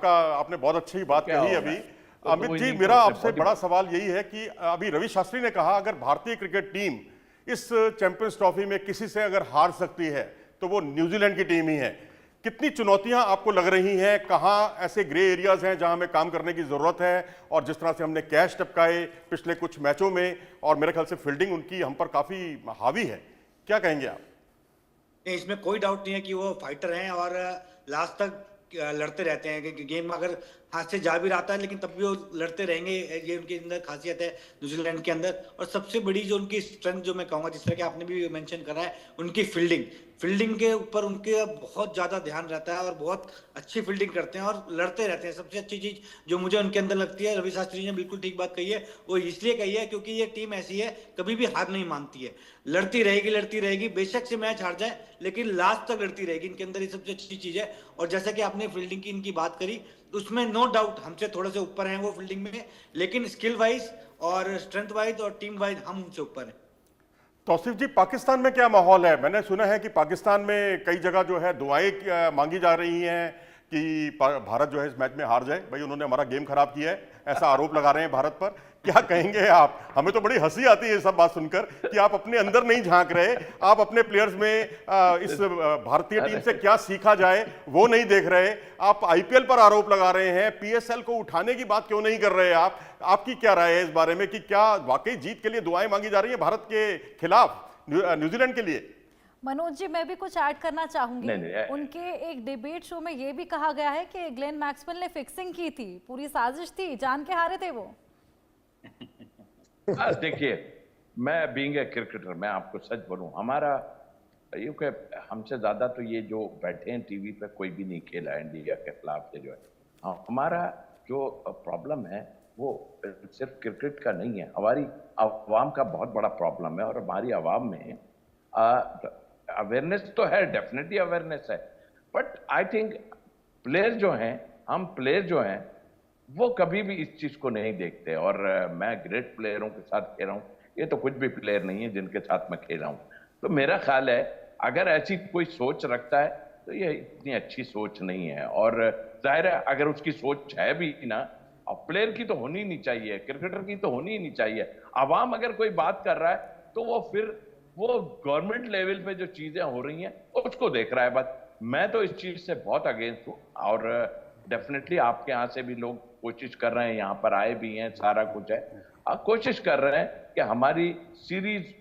का आपने बहुत अच्छी बात कही अभी। तो अमित जी, मेरा आपसे बड़ा सवाल यही है कि अभी रवि शास्त्री ने कहा अगर भारतीय क्रिकेट टीम इस चैंपियंस ट्रॉफी में किसी से अगर हार सकती है तो वो न्यूजीलैंड की टीम ही है। कितनी चुनौतियां आपको लग रही हैं, कहां ऐसे ग्रे एरियाज हैं जहां हमें काम करने की जरूरत है? और जिस तरह से हमने कैच टपकाए पिछले कुछ मैचों में, और मेरे ख्याल से फील्डिंग उनकी हम पर काफी हावी है, क्या कहेंगे आप? नहीं, इसमें कोई डाउट नहीं है कि वो फाइटर हैं और लास्ट तक लड़ते रहते हैं कि गेम अगर हाथ से जा भी रहा है लेकिन तब भी वो लड़ते रहेंगे। ये उनके अंदर खासियत है न्यूजीलैंड के अंदर। और सबसे बड़ी जो उनकी स्ट्रेंथ जो मैं कहूंगा, जिस तरह कि आपने भी मेंशन करा है, उनकी फील्डिंग के ऊपर उनके बहुत ज्यादा ध्यान रहता है और बहुत अच्छी फील्डिंग करते हैं और लड़ते रहते हैं। सबसे अच्छी चीज जो मुझे उनके अंदर लगती है, रवि शास्त्री ने बिल्कुल ठीक बात कही है, वो इसलिए कही है क्योंकि ये टीम ऐसी है, कभी भी हार नहीं मानती है, लड़ती रहेगी। बेशक से मैच हार जाए लेकिन लास्ट तक लड़ती रहेगी। इनके अंदर ये सबसे अच्छी चीज है। और जैसा कि आपने फील्डिंग की इनकी बात करी, उसमें नो डाउट हमसे थोड़े से ऊपर हैं वो फील्डिंग में, लेकिन स्किल वाइज और स्ट्रेंथ वाइज और टीम वाइज हम उनसे ऊपर हैं। तौसीफ जी, पाकिस्तान में क्या माहौल है? मैंने सुना है कि पाकिस्तान में कई जगह जो है दुआएं मांगी जा रही हैं कि भारत जो है इस मैच में हार जाए। भाई, उन्होंने हमारा गेम खराब किया है, ऐसा आरोप लगा रहे हैं भारत पर। क्या कहेंगे आप? हमें तो बड़ी हंसी आती है ये सब बात सुनकर कि आप अपने अंदर नहीं झांक रहे, आप अपने प्लेयर्स में इस भारतीय टीम से क्या सीखा जाए वो नहीं देख रहे। आप आईपीएल पर आरोप लगा रहे हैं, पीएसएल को उठाने की बात क्यों नहीं कर रहे आप? आपकी क्या राय है इस बारे में कि क्या वाकई जीत के लिए दुआएं मांगी जा रही है भारत के खिलाफ न्यूजीलैंड के लिए? मनोज जी, मैं भी कुछ ऐड करना चाहूंगी। उनके एक डिबेट शो में ये भी कहा गया है कि ग्लेन मैक्सवेल ने फिक्सिंग की थी, पूरी साजिश थी, जान के हारे थे वो। देखिए, मैं बीइंग ए क्रिकेटर, मैं आपको सच बोलूं, हमारा ये कि हमसे ज्यादा तो ये जो बैठे हैं टीवी पे कोई भी नहीं खेला इंडिया के खिलाफ से जो है। हमारा जो प्रॉब्लम है वो सिर्फ क्रिकेट का नहीं है, हमारी अवाम का बहुत बड़ा प्रॉब्लम है। और हमारी अवाम में अवेयरनेस तो है, डेफिनेटली अवेयरनेस है, बट आई थिंक प्लेयर जो हैं, हम प्लेयर जो हैं, वो कभी भी इस चीज को नहीं देखते। और मैं ग्रेट प्लेयरों के साथ खेल रहा हूँ, ये तो कुछ भी प्लेयर नहीं है जिनके साथ मैं खेल रहा हूँ। तो मेरा ख्याल है अगर ऐसी कोई सोच रखता है तो ये इतनी अच्छी सोच नहीं है। और जाहिर है अगर उसकी सोच है भी ना, अब प्लेयर की तो होनी नहीं चाहिए, क्रिकेटर की तो होनी ही नहीं चाहिए। आवाम अगर कोई बात कर रहा है तो वो फिर वो गवर्नमेंट लेवल पे जो चीजें हो रही हैं उसको देख रहा है बस। मैं तो इस चीज से बहुत अगेंस्ट हूँ। और डेफिनेटली आपके यहाँ से भी लोग कोशिश कर रहे हैं, यहाँ पर आए भी हैं, सारा कुछ है, कोशिश कर रहे हैं कि हमारी सीरीज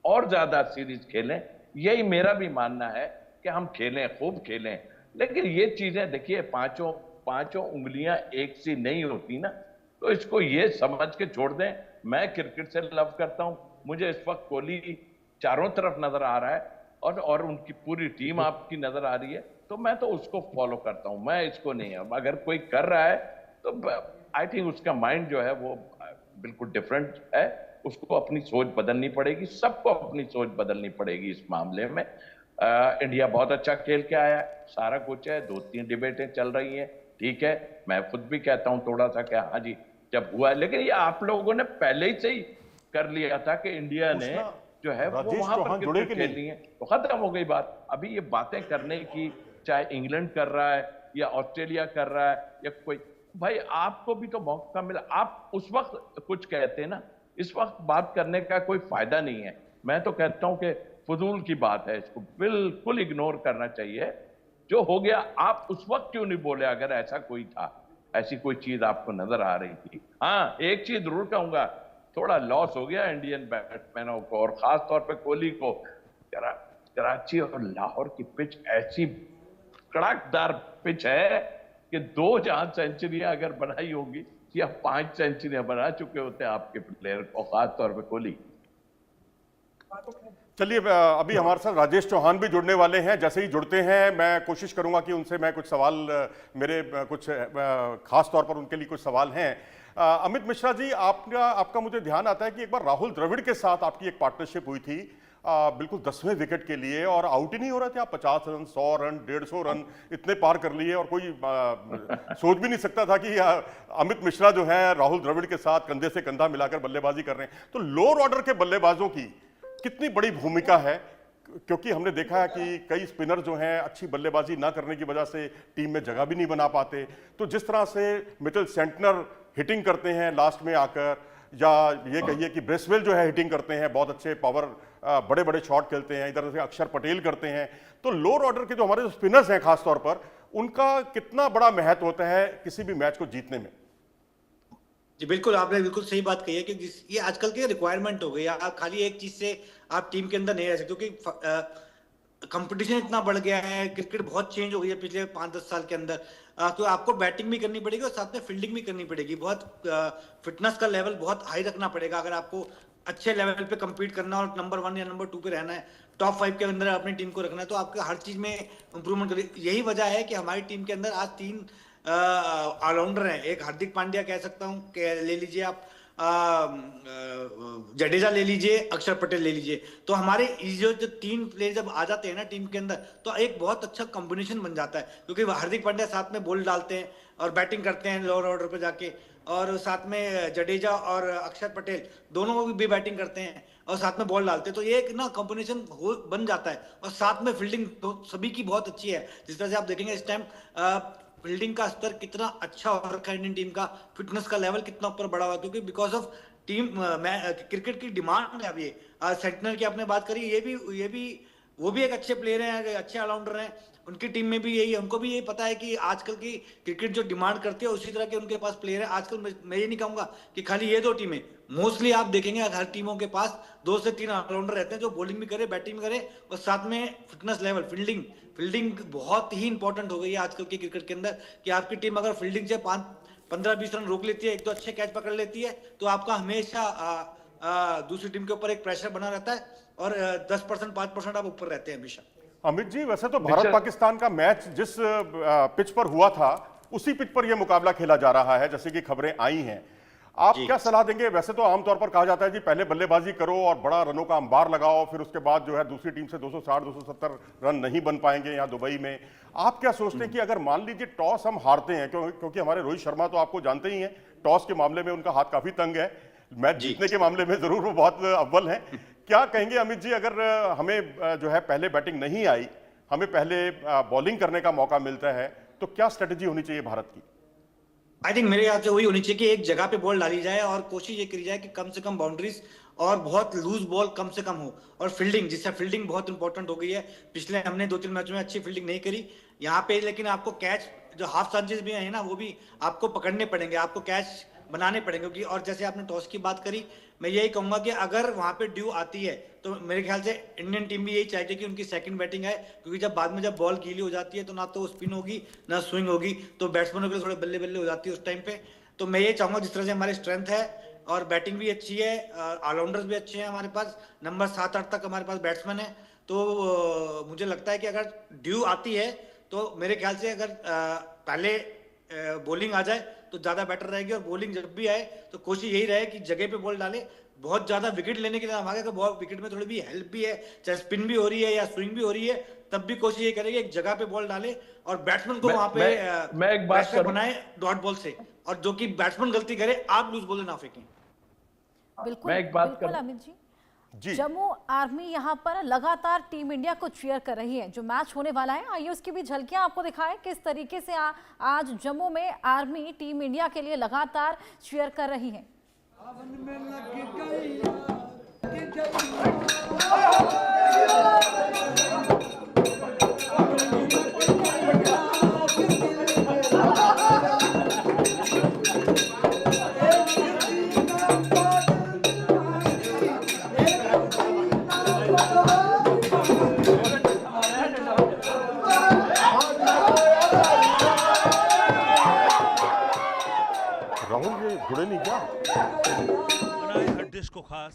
और ज्यादा सीरीज खेलें। यही मेरा भी मानना है कि हम खेलें, खूब खेलें। लेकिन ये चीजें देखिए, पांचों उंगलियां एक सी नहीं होती ना, तो इसको ये समझ के छोड़ दें। मैं क्रिकेट से लव करता हूं, मुझे इस वक्त कोहली चारों तरफ नजर आ रहा है और उनकी पूरी टीम आपकी नजर आ रही है, तो मैं तो उसको फॉलो करता हूं, मैं इसको नहीं। अब अगर कोई कर रहा है तो आई थिंक उसका माइंड जो है वो बिल्कुल डिफरेंट है, उसको अपनी सोच बदलनी पड़ेगी, सबको अपनी सोच बदलनी पड़ेगी इस मामले में। इंडिया बहुत अच्छा खेल के आया है, सारा कुछ है, 2-3 डिबेटें चल रही हैं, ठीक है। मैं खुद भी कहता हूं थोड़ा सा कि हाँ जी जब हुआ है, लेकिन ये आप लोगों ने पहले ही से ही कर लिया था कि इंडिया ने जो है वो वहां पर क्रिकेट खेलनी है, तो खत्म हो गई बात। अभी ये बातें करने की, चाहे इंग्लैंड कर रहा है या ऑस्ट्रेलिया कर रहा है या कोई, भाई आपको भी तो मौका मिला, आप उस वक्त कुछ कहते हैं ना, इस वक्त बात करने का कोई फायदा नहीं है। मैं तो कहता हूं कि फजूल की बात है, इसको बिल्कुल इग्नोर करना चाहिए। जो हो गया, आप उस वक्त क्यों नहीं बोले? अगर ऐसा कोई था, ऐसी कोई चीज आपको नजर आ रही थी। हाँ, एक चीज जरूर कहूंगा, थोड़ा लॉस हो गया इंडियन बैट्समैनों को और खास तौर पे कोहली को। कराची और लाहौर की पिच ऐसी कड़कदार पिच है कि 2 जहां सेंचुरियां अगर बनाई होगी या 5 सेंचुरियां बना चुके होते हैं आपके प्लेयर, और खास तौर पे कोहली। चलिए, अभी हमारे साथ राजेश चौहान भी जुड़ने वाले हैं। जैसे ही जुड़ते हैं मैं कोशिश करूंगा कि उनसे मैं कुछ सवाल, मेरे कुछ खास तौर पर उनके लिए कुछ सवाल हैं। अमित मिश्रा जी, आपका मुझे ध्यान आता है कि एक बार राहुल द्रविड़ के साथ आपकी एक पार्टनरशिप हुई थी, बिल्कुल 10वें विकेट के लिए, और आउट ही नहीं हो रहे थे आप। 50 रन, 100 रन, 150 रन इतने पार कर लिए, और कोई सोच भी नहीं सकता था कि अमित मिश्रा जो है राहुल द्रविड़ के साथ कंधे से कंधा मिलाकर बल्लेबाजी कर रहे हैं। तो लोअर ऑर्डर के बल्लेबाजों की कितनी बड़ी भूमिका है क्योंकि हमने देखा है कि कई स्पिनर जो हैं अच्छी बल्लेबाजी ना करने की वजह से टीम में जगह भी नहीं बना पाते। तो जिस तरह से मिचेल सेंटनर हिटिंग करते हैं लास्ट में आकर, या ये कहिए कि ब्रेसवेल जो है हिटिंग करते हैं, बहुत अच्छे पावर बड़े बड़े शॉट खेलते हैं, इधर से अक्षर पटेल करते हैं, तो लोअर ऑर्डर के जो हमारे स्पिनर्स हैं खासतौर पर, उनका कितना बड़ा महत्व होता है किसी भी मैच को जीतने में? जी बिल्कुल, आपने बिल्कुल सही बात कही है कि ये आजकल की रिक्वायरमेंट हो गई है। आप खाली एक चीज से आप टीम के अंदर नहीं रह सकते, क्योंकि कंपटीशन इतना बढ़ गया है, क्रिकेट बहुत चेंज हो गई है पिछले 5-10 साल के अंदर। तो आपको बैटिंग भी करनी पड़ेगी और साथ में फील्डिंग भी करनी पड़ेगी। बहुत फिटनेस का लेवल बहुत हाई रखना पड़ेगा अगर आपको अच्छे लेवल पे कम्पीट करना और नंबर 1 या नंबर 2 पे रहना है, टॉप 5 के अंदर अपनी टीम को रखना है, तो आपको हर चीज में इंप्रूवमेंट करें। यही वजह है कि हमारी टीम के अंदर आज 3 ऑलराउंडर हैं। एक हार्दिक पांड्या कह सकता हूँ, ले लीजिए आप, जडेजा ले लीजिए, अक्षर पटेल ले लीजिए। तो हमारे जो 3 प्लेयर जब आ जाते हैं ना टीम के अंदर, तो एक बहुत अच्छा कॉम्बिनेशन बन जाता है, क्योंकि हार्दिक पांड्या साथ में बॉल डालते हैं और बैटिंग करते हैं लोअर ऑर्डर पे जाके, और साथ में जडेजा और अक्षर पटेल दोनों भी बैटिंग करते हैं और साथ में बॉल डालते हैं। तो ये एक ना कॉम्बिनेशन बन जाता है, और साथ में फील्डिंग तो सभी की बहुत अच्छी है। जिस तरह से आप देखेंगे इस टाइम फील्डिंग का स्तर कितना अच्छा हो रखा है इंडियन टीम का, फिटनेस का लेवल कितना ऊपर बढ़ा हुआ है, क्योंकि बिकॉज ऑफ टीम क्रिकेट की डिमांड है। अब ये सेंटनर की आपने बात करी, ये भी वो भी एक अच्छे प्लेयर हैं, अच्छे ऑलराउंडर हैं। उनकी टीम में भी यही है, उनको भी यही पता है कि आजकल की क्रिकेट जो डिमांड करती है उसी तरह के उनके पास प्लेयर है। आजकल मैं ये नहीं कहूंगा कि खाली ये 2 टीमें, मोस्टली आप देखेंगे हर टीमों के पास 2 से 3 ऑलराउंडर रहते हैं जो बॉलिंग भी करे, बैटिंग भी करे, और साथ में फिटनेस लेवल, फील्डिंग बहुत ही इंपॉर्टेंट हो गई है आजकल की क्रिकेट के अंदर। कि आपकी टीम अगर फील्डिंग से 15-20 रन रोक लेती है, 1-2 अच्छे कैच पकड़ लेती है, तो आपका हमेशा दूसरी टीम के ऊपर एक प्रेशर बना रहता है, और 10% 5% आप ऊपर रहते हैं हमेशा। अमित जी, वैसे तो भारत पाकिस्तान का मैच जिस पिच पर हुआ था उसी पिच पर यह मुकाबला खेला जा रहा है, जैसे कि खबरें आई हैं। आप क्या सलाह देंगे? वैसे तो आमतौर पर कहा जाता है जी पहले बल्लेबाजी करो और बड़ा रनों का अंबार लगाओ, फिर उसके बाद जो है दूसरी टीम से 260-270 रन नहीं बन पाएंगे यहाँ दुबई में। आप क्या सोचते हैं कि अगर मान लीजिए टॉस हम हारते हैं, क्योंकि हमारे रोहित शर्मा तो आपको जानते ही हैं, टॉस के मामले में उनका हाथ काफी तंग है, मैच जीतने के मामले में जरूर वो बहुत अव्वल हैं। क्या कहेंगे अमित जी, अगर हमें जो है पहले बैटिंग नहीं आई, हमें पहले बॉलिंग करने का मौका मिलता है, तो क्या स्ट्रेटेजी होनी चाहिए भारत की? आई थिंक मेरे ख्याल से वही होनी चाहिए कि एक जगह पे बॉल डाली जाए और कोशिश ये करी जाए कि कम से कम बाउंड्रीज और बहुत लूज बॉल कम से कम हो, और फील्डिंग, जिससे फील्डिंग बहुत इंपॉर्टेंट हो गई है। पिछले हमने 2-3 मैचों में अच्छी फील्डिंग नहीं करी यहाँ पे, लेकिन आपको कैच जो हाफ चांसेस भी है ना, वो भी आपको पकड़ने पड़ेंगे, आपको कैच बनाने पड़ेंगे। क्योंकि और जैसे आपने टॉस की बात करी, मैं यही कहूंगा कि अगर वहां पे ड्यू आती है तो मेरे ख्याल से इंडियन टीम भी यही चाहती है कि उनकी सेकंड बैटिंग है, क्योंकि जब बाद में जब बॉल गीली हो जाती है तो ना तो स्पिन होगी ना स्विंग होगी, तो बैट्समैनों के लिए थोड़े बल्ले बल्ले हो जाती है उस टाइम पे। तो मैं ये चाहूंगा जिस तरह से हमारी स्ट्रेंथ है और बैटिंग भी अच्छी है, ऑलराउंडर्स भी अच्छे हैं हमारे पास, नंबर 7-8 तक हमारे पास बैट्समैन है, तो मुझे लगता है कि अगर ड्यू आती है तो मेरे ख्याल से अगर पहले बॉलिंग आ जाए तो ज्यादा बेटर रहेगी, और बॉलिंग जब भी आए तो कोशिश यही रहे कि जगह पे बॉल डाले। बहुत ज्यादा विकेट लेने के लिए हम आगे, अगर बहुत विकेट में थोड़ी भी हेल्प भी है, चाहे स्पिन भी हो रही है या स्विंग भी हो रही है, तब भी कोशिश ये करेंगे एक जगह पे बॉल डाले और बैट्समैन को वहां पे मैं एक बात बनाए डॉट बॉल से, और जो कि बैट्समैन गलती करे आप लूज बॉल ना फेंकें। बिल्कुल, मैं एक बात बिल्कुल अमित जी, जम्मू आर्मी यहाँ पर लगातार टीम इंडिया को चीयर कर रही है। जो मैच होने वाला है, आइए उसकी भी झलकियां आपको दिखाएं किस तरीके से आज जम्मू में आर्मी टीम इंडिया के लिए लगातार चीयर कर रही है। राहुल, ये जुड़े नहीं क्या? बनाए हर डिश को खास